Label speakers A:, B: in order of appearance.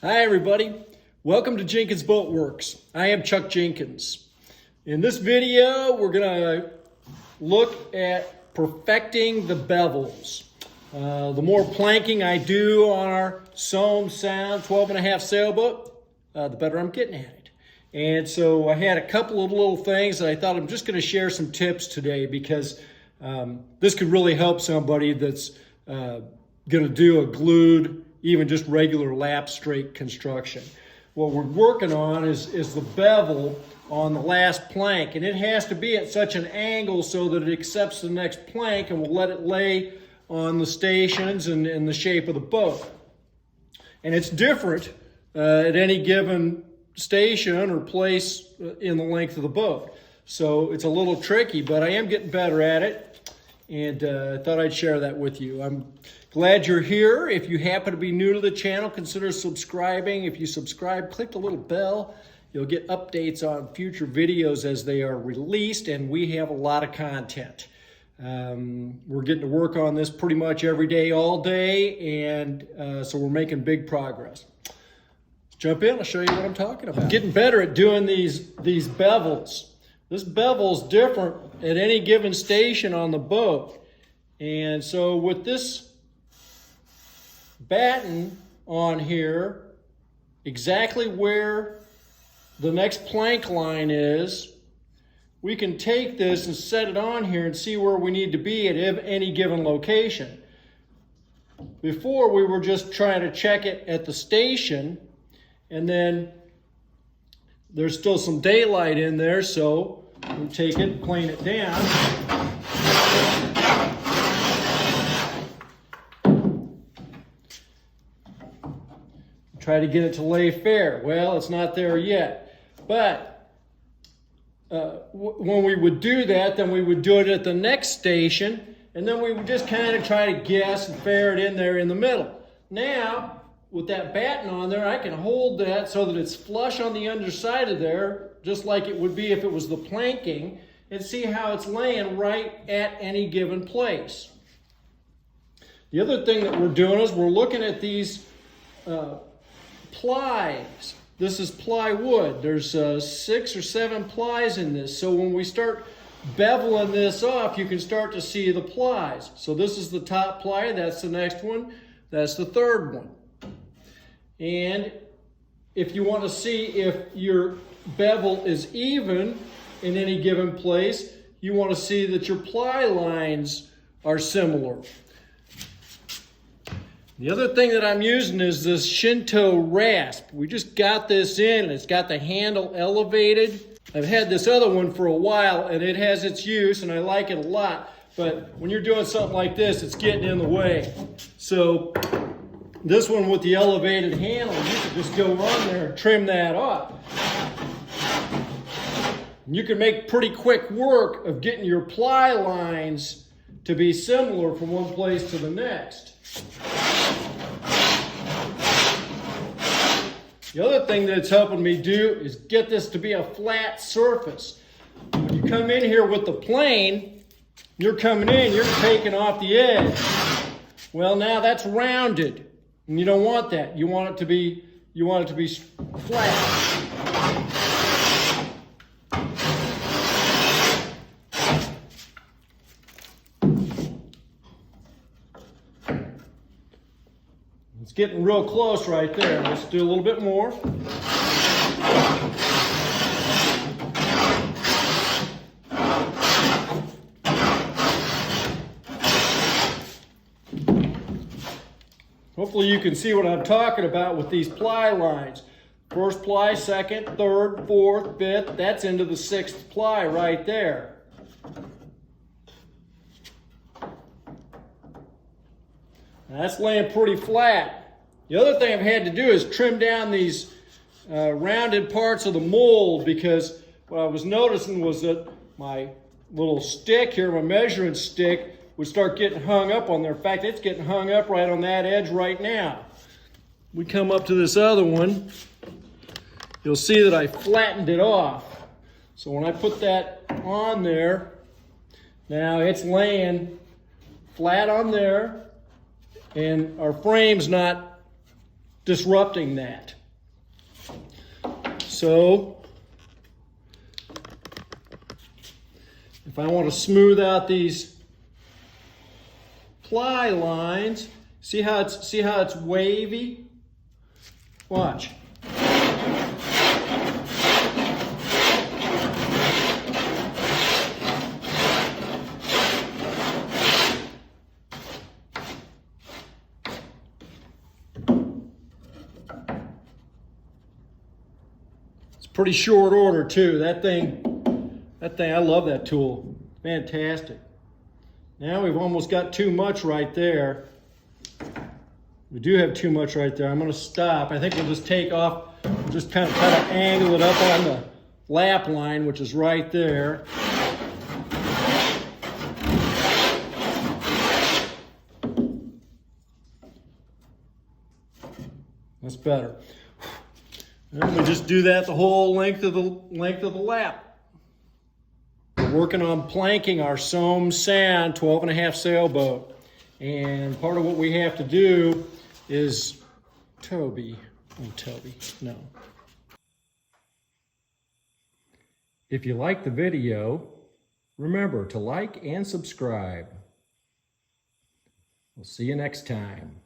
A: Hi everybody, welcome to Jenkins Boat Works. I am Chuck Jenkins. In this video, we're gonna look at perfecting the bevels. The more planking I do on our Soam Sound 12.5 sailboat, the better I'm getting at it. And so I had a couple of little things that I thought I'm just gonna share some tips today because this could really help somebody that's gonna do a glued, even just regular lap straight construction. What we're working on is the bevel on the last plank, and it has to be at such an angle so that it accepts the next plank and will let it lay on the stations and in the shape of the boat. And it's different at any given station or place in the length of the boat. So it's a little tricky, but I am getting better at it, and I thought I'd share that with you. I'm glad you're here. If you happen to be new to the channel, consider subscribing. If you subscribe, click the little bell. You'll get updates on future videos as they are released, and we have a lot of content. We're getting to work on this pretty much every day, all day, and so we're making big progress. Let's jump in, I'll show you what I'm talking about. I'm getting better at doing these bevels. This bevel's different at any given station on the boat. And so with this batten on here, exactly where the next plank line is, we can take this and set it on here and see where we need to be at any given location. Before, we were just trying to check it at the station, and then there's still some daylight in there, so we'll take it, plane it down. Try to get it to lay fair. Well, it's not there yet. But when we would do that, then we would do it at the next station, and then we would just kind of try to guess and fair it in there in the middle. Now, with that batten on there, I can hold that so that it's flush on the underside of there, just like it would be if it was the planking, and see how it's laying right at any given place. The other thing that we're doing is we're looking at these plies. This is plywood. There's 6 or 7 plies in this. So when we start beveling this off, you can start to see the plies. So this is the top ply, that's the next one, that's the third one. And if you want to see if your bevel is even in any given place, you want to see that your ply lines are similar. The other thing that I'm using is this Shinto Rasp. We just got this in, and it's got the handle elevated. I've had this other one for a while, and it has its use, and I like it a lot. But when you're doing something like this, it's getting in the way. So this one with the elevated handle, you can just go on there and trim that off. And you can make pretty quick work of getting your ply lines to be similar from one place to the next. The other thing that it's helping me do is get this to be a flat surface. When you come in here with the plane, you're coming in, you're taking off the edge. Well, now that's rounded, and you don't want that. You want it to be flat. It's getting real close right there. Let's do a little bit more. Hopefully you can see what I'm talking about with these ply lines. First ply, second, third, fourth, fifth, that's into the 6th ply right there. Now that's laying pretty flat. The other thing I've had to do is trim down these rounded parts of the mold, because what I was noticing was that my little stick here, my measuring stick, would start getting hung up on there. In fact, it's getting hung up right on that edge right now. We come up to this other one, you'll see that I flattened it off. So when I put that on there, now it's laying flat on there, and our frame's not disrupting that. So if I want to smooth out these ply lines, see how it's wavy? Watch. Pretty short order too. That thing, I love that tool. Fantastic. Now we've almost got too much right there. We do have too much right there. I'm going to stop. I think we'll just take off, just kind of try to angle it up on the lap line, which is right there. That's better. And we just do that the whole length of the lap. We're working on planking our Somme sand 12.5 sailboat. And part of what we have to do is Toby. No. If you like the video, remember to like and subscribe. We'll see you next time.